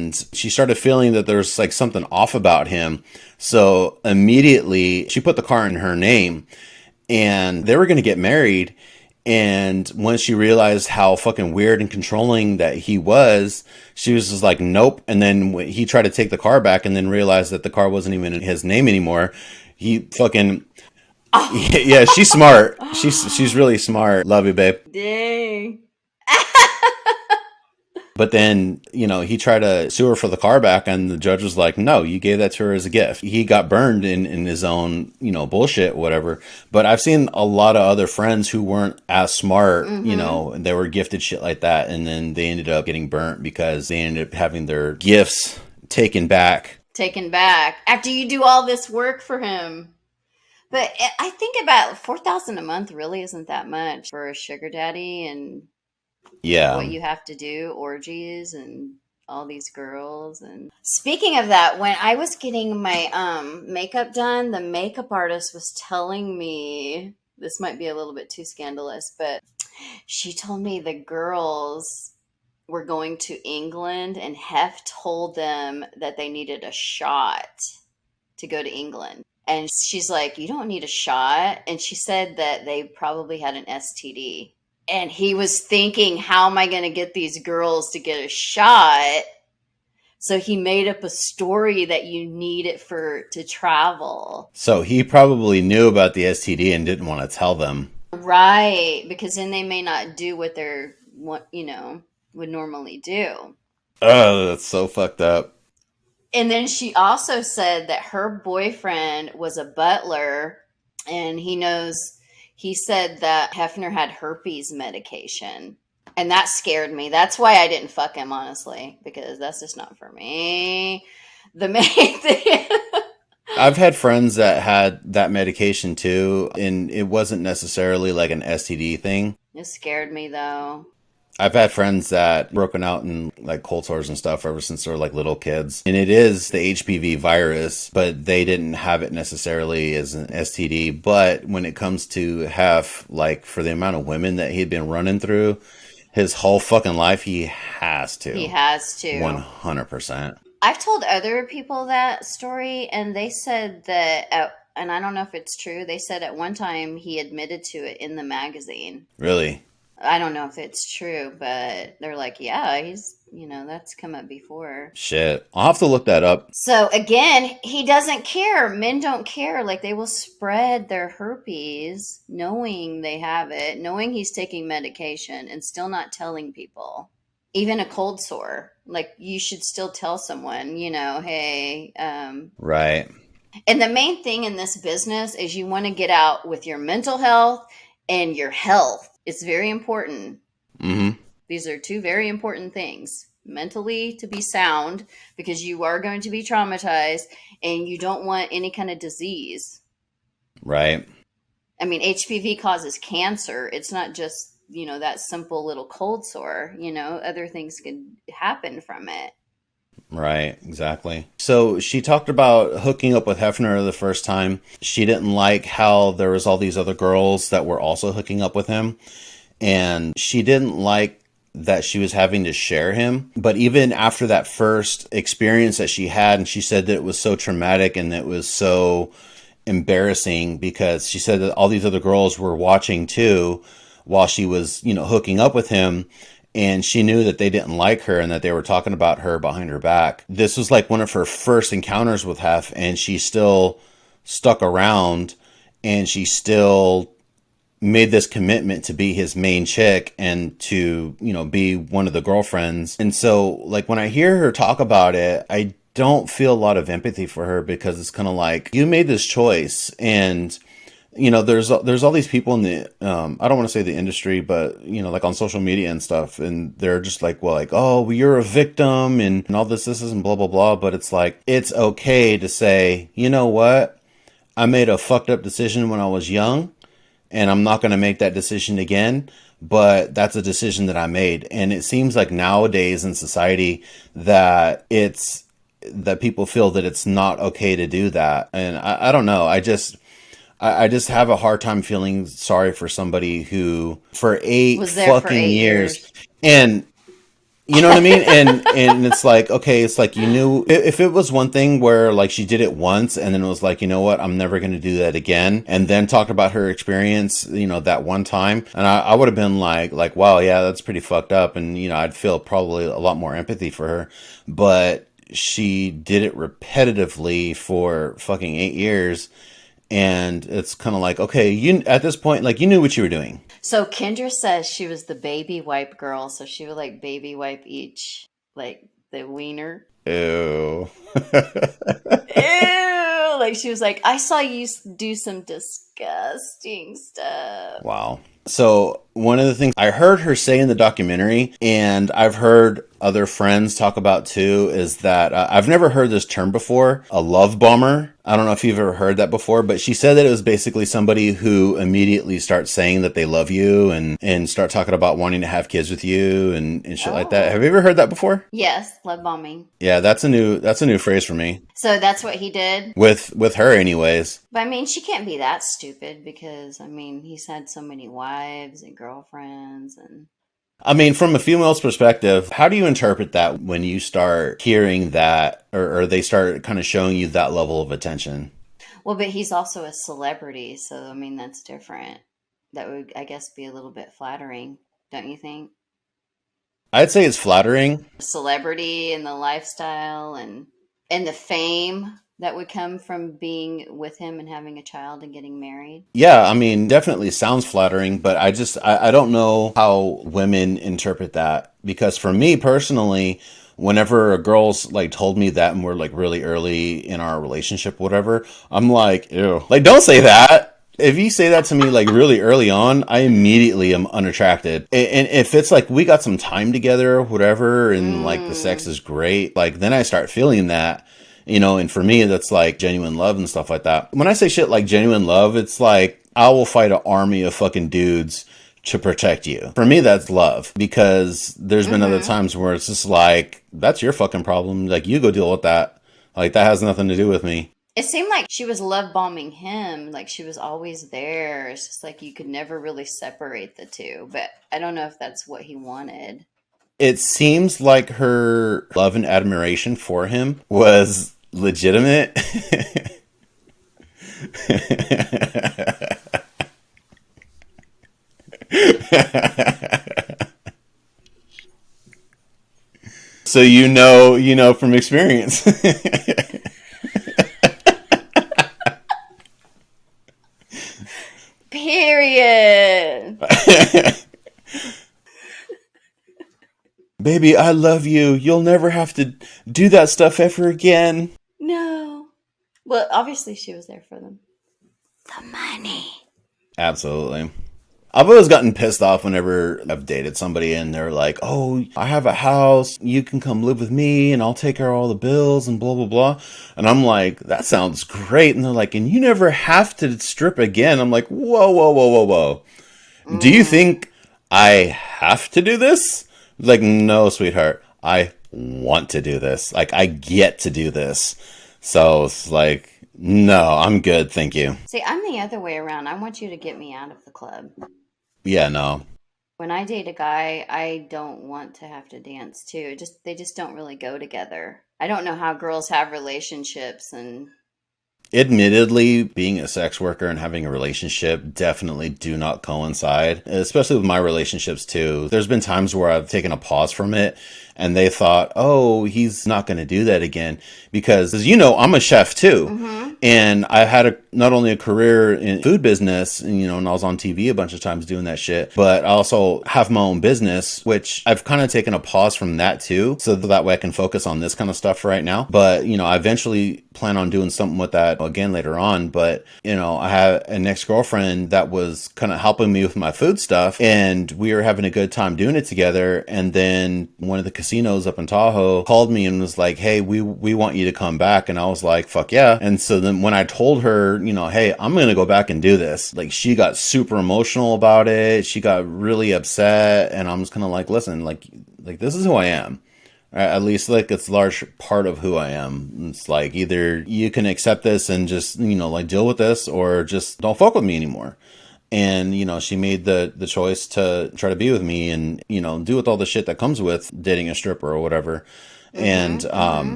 and she started feeling that there's like something off about him. So immediately she put the car in her name, and they were going to get married. And when she realized how fucking weird and controlling that he was, she was just like, nope. And then he tried to take the car back and then realized that the car wasn't even in his name anymore. He fucking, yeah, she's smart. She's really smart. Love you, babe. Dang. But then, he tried to sue her for the car back, and the judge was like, no, you gave that to her as a gift. He got burned in his own, bullshit, whatever. But I've seen a lot of other friends who weren't as smart, and they were gifted shit like that. And then they ended up getting burnt because they ended up having their gifts taken back. After you do all this work for him. But I think about $4,000 a month really isn't that much for a sugar daddy, and what you have to do, orgies and all these girls. And speaking of that, when I was getting my makeup done, the makeup artist was telling me, this might be a little bit too scandalous, but she told me the girls were going to England and Hef told them that they needed a shot to go to England. And she's like, you don't need a shot. And she said that they probably had an STD. And he was thinking, how am I going to get these girls to get a shot? So he made up a story that you need it to travel. So he probably knew about the STD and didn't want to tell them. Right. Because then they may not do what would normally do. Oh, that's so fucked up. And then she also said that her boyfriend was a butler, and he said that Hefner had herpes medication. And that scared me. That's why I didn't fuck him, honestly, because that's just not for me. The main thing. I've had friends that had that medication too, and it wasn't necessarily like an STD thing. It scared me, though. I've had friends that broken out in like cold sores and stuff ever since they were like little kids. And it is the HPV virus, but they didn't have it necessarily as an STD. But when it comes to Hef, like for the amount of women that he'd been running through his whole fucking life, he has to. 100%. I've told other people that story, and they said that, and I don't know if it's true, they said at one time he admitted to it in the magazine. Really? I don't know if it's true, but they're like, yeah, he's, that's come up before. Shit. I'll have to look that up. So again, he doesn't care. Men don't care. Like, they will spread their herpes knowing they have it, knowing he's taking medication, and still not telling people. Even a cold sore. Like, you should still tell someone, hey. Right. And the main thing in this business is you want to get out with your mental health and your health. It's very important. Mm-hmm. These are two very important things. Mentally, to be sound, because you are going to be traumatized, and you don't want any kind of disease. Right. I mean, HPV causes cancer. It's not just, that simple little cold sore. Other things could happen from it. Right, exactly. So she talked about hooking up with Hefner the first time. She didn't like how there was all these other girls that were also hooking up with him. And she didn't like that she was having to share him. But even after that first experience that she had, and she said that it was so traumatic and it was so embarrassing, because she said that all these other girls were watching too while she was, hooking up with him. And she knew that they didn't like her and that they were talking about her behind her back. This was like one of her first encounters with Hef, and she still stuck around, and she still made this commitment to be his main chick and to, be one of the girlfriends. And so, like, when I hear her talk about it, I don't feel a lot of empathy for her, because it's kind of like, you made this choice, and there's all these people in the, I don't want to say the industry, but, like on social media and stuff, and they're just like, well, like, oh, well, you're a victim and all this and blah, blah, blah. But it's like, it's okay to say, you know what? I made a fucked up decision when I was young, and I'm not going to make that decision again. But that's a decision that I made. And it seems like nowadays in society that people feel that it's not okay to do that. And I don't know. I just have a hard time feeling sorry for somebody who for 8 fucking years. And You know what I mean? And it's like, okay, it's like, you knew, if it was one thing where like she did it once and then it was like, you know what, I'm never going to do that again. And then talked about her experience, you know, that one time. And I would have been like, wow, yeah, that's pretty fucked up. And, you know, I'd feel probably a lot more empathy for her. But she did it repetitively for fucking 8 years. And it's kind of like, okay, you, at this point, like, you knew what you were doing. So Kendra says she was the baby wipe girl, so she would like baby wipe each, like the wiener. Ew. Ew! Like she was like, I saw you do some disgusting stuff. Wow. So one of the things I heard her say in the documentary, and I've heard other friends talk about too, is that I've never heard this term before, a love bomber. I don't know if you've ever heard that before, but she said that it was basically somebody who immediately starts saying that they love you and start talking about wanting to have kids with you and shit like that. Have you ever heard that before? Yes, love bombing. Yeah, that's a new phrase for me. So that's what he did? With her anyways. But I mean, she can't be that stupid because, I mean, he's had so many wives and girlfriends and... I mean, from a female's perspective, how do you interpret that when you start hearing that or they start kind of showing you that level of attention? Well, but he's also a celebrity, so I mean, that's different. That would, I guess, be a little bit flattering, don't you think? I'd say it's flattering. Celebrity and the lifestyle and the fame that would come from being with him and having a child and getting married. Yeah, I mean, definitely sounds flattering, but I don't know how women interpret that, because for me personally, whenever a girl's like told me that and we're like really early in our relationship, whatever, I'm like, ew, like, don't say that. If you say that to me like really early on, I immediately am unattracted. And if it's like we got some time together or whatever and like the sex is great, like then I start feeling that. You know, and for me, that's like genuine love and stuff like that. When I say shit like genuine love, it's like I will fight an army of fucking dudes to protect you. For me, that's love, because there's been other times where it's just like, that's your fucking problem. Like, you go deal with that. Like, that has nothing to do with me. It seemed like she was love bombing him. Like she was always there. It's just like you could never really separate the two. But I don't know if that's what he wanted. It seems like her love and admiration for him was legitimate. So you know from experience. Period. Baby, I love you. You'll never have to do that stuff ever again. No. Well, obviously she was there for them. The money. Absolutely. I've always gotten pissed off whenever I've dated somebody and they're like, oh, I have a house. You can come live with me and I'll take care of all the bills and blah, blah, blah. And I'm like, that sounds great. And they're like, and you never have to strip again. I'm like, whoa, whoa, whoa, whoa, whoa. Do you think I have to do this? Like, no, sweetheart, I want to do this. Like, I get to do this. So it's like, no, I'm good. Thank you. See, I'm the other way around. I want you to get me out of the club. Yeah, no. When I date a guy, I don't want to have to dance too. They just don't really go together. I don't know how girls have relationships and... Admittedly, being a sex worker and having a relationship definitely do not coincide, especially with my relationships too. There's been times where I've taken a pause from it and they thought, oh, he's not going to do that again. Because, as you know, I'm a chef too. And I had not only a career in food business, and, and I was on TV a bunch of times doing that shit, but I also have my own business, which I've kind of taken a pause from that too. So that way I can focus on this kind of stuff right now. But, I eventually plan on doing something with that again later on. But, I had an ex-girlfriend that was kind of helping me with my food stuff, and we were having a good time doing it together. And then one of the casinos up in Tahoe called me and was like, hey, we want you to come back. And I was like, fuck yeah. And so then when I told her, hey, I'm going to go back and do this, like, she got super emotional about it. She got really upset. And I'm just kind of like, listen, like this is who I am. At least, like, it's a large part of who I am. It's like, either you can accept this and just, like, deal with this, or just don't fuck with me anymore. And, you know, she made the choice to try to be with me and, you know, do with all the shit that comes with dating a stripper or whatever. And